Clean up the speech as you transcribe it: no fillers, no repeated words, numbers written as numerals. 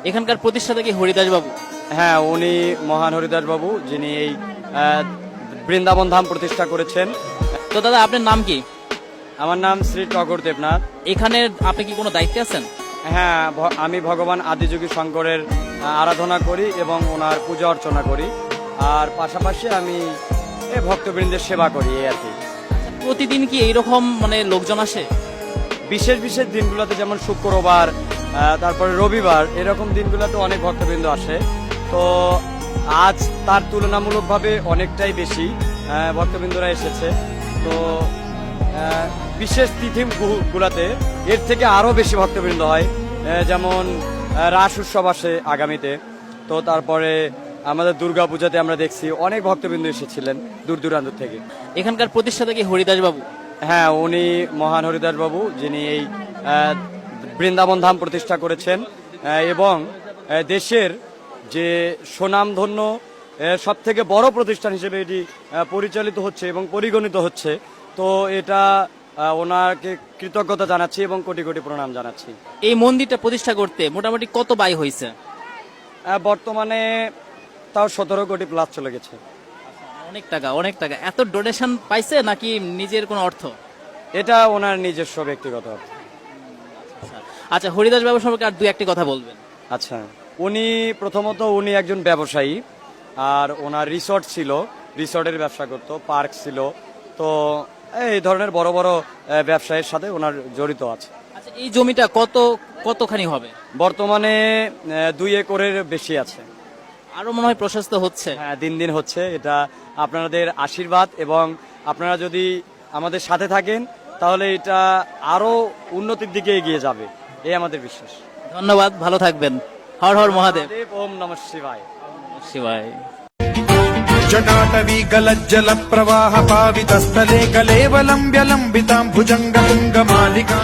এখানকার প্রতিষ্ঠাতা কি হরিদাস বাবু? হ্যাঁ, উনি মহান হরিদাস বাবু, যিনি এই বৃন্দাবন ধাম প্রতিষ্ঠা করেছেন। তো দাদা, আপনার নাম কি? আমার নাম শ্রী টগর দেবনাথ। এখানে আপনি কি কোনো দায়িত্বে আছেন? হ্যাঁ, আমি ভগবান আদিযোগী শঙ্করের আরাধনা করি এবং ওনার পূজা অর্চনা করি। আর পাশাপাশি আমি এই ভক্তবৃন্দের সেবা করি, এই আর কি। প্রতিদিন কি এইরকম মানে লোকজন আসে? বিশেষ বিশেষ দিনগুলোতে, যেমন শুক্রবার, তারপরে রবিবার, এরকম দিনগুলোতে অনেক ভক্তবৃন্দ আসে। তো আজ তার তুলনামূলকভাবে অনেকটাই বেশি ভক্তবৃন্দরা এসেছে। তো বিশেষ তিথিগুলোতে এর থেকে আরও বেশি ভক্তবৃন্দ হয়, যেমন রাস উৎসব আসে আগামীতে। তো তারপরে আমাদের দুর্গা পূজাতে আমরা দেখছি অনেক ভক্তবৃন্দ এসেছিলেন দূর দূরান্ত থেকে। এখানকার প্রতিষ্ঠাতা কি হরিদাস বাবু? হ্যাঁ, উনি মহান হরিদাস বাবু, যিনি এই বৃন্দাবন ধাম প্রতিষ্ঠা করেছেন এবং দেশের যে সুনামধন্য সব থেকে বড় প্রতিষ্ঠান হিসেবে এটি পরিচালিত হচ্ছে এবং পরিগণিত হচ্ছে। তো এটা ওনাকে কৃতজ্ঞতা জানাচ্ছি এবং কোটি কোটি প্রণাম জানাচ্ছি। এই মন্দিরটা প্রতিষ্ঠা করতে মোটামুটি কত ব্যয় হয়েছে? বর্তমানে তাও 17 কোটি প্লাস চলে গেছে। অনেক টাকা, অনেক টাকা। এত ডোনেশন পাইছে নাকি নিজের কোনো অর্থ? এটা ওনার নিজস্ব ব্যক্তিগত অর্থ। আচ্ছা, হরিদাস বাবু সম্পর্কে আর দুই একটি কথা বলবেন। আচ্ছা, প্রথমত উনি একজন ব্যবসায়ী, আর ওনার রিসর্ট ছিল, রিসর্টের ব্যবসা করতো, পার্ক ছিল। তো এই ধরনের বড় বড় ব্যবসায়ের সাথে ওনার জড়িত আছে। আচ্ছা, এই জমিটা কতখানি হবে? বর্তমানে 2 একরের বেশি আছে। আরো মনে হয় প্রশস্ত হচ্ছে। হ্যাঁ, দিন দিন হচ্ছে। এটা আপনাদের আশীর্বাদ, এবং আপনারা যদি আমাদের সাথে থাকেন তাহলে এটা আরো উন্নতির দিকে এগিয়ে যাবে, এই আমাদের বিশ্বাস। ধন্যবাদ, ভালো থাকবেন। হর হর মহাদেব। ওম নমঃ শিবায়। শিবায়। जटाटवी गलज्जल प्रवाह पावितस्थले कलेवलम्ब्य लम्बितां भुजङ्ग पुङ्गमालिका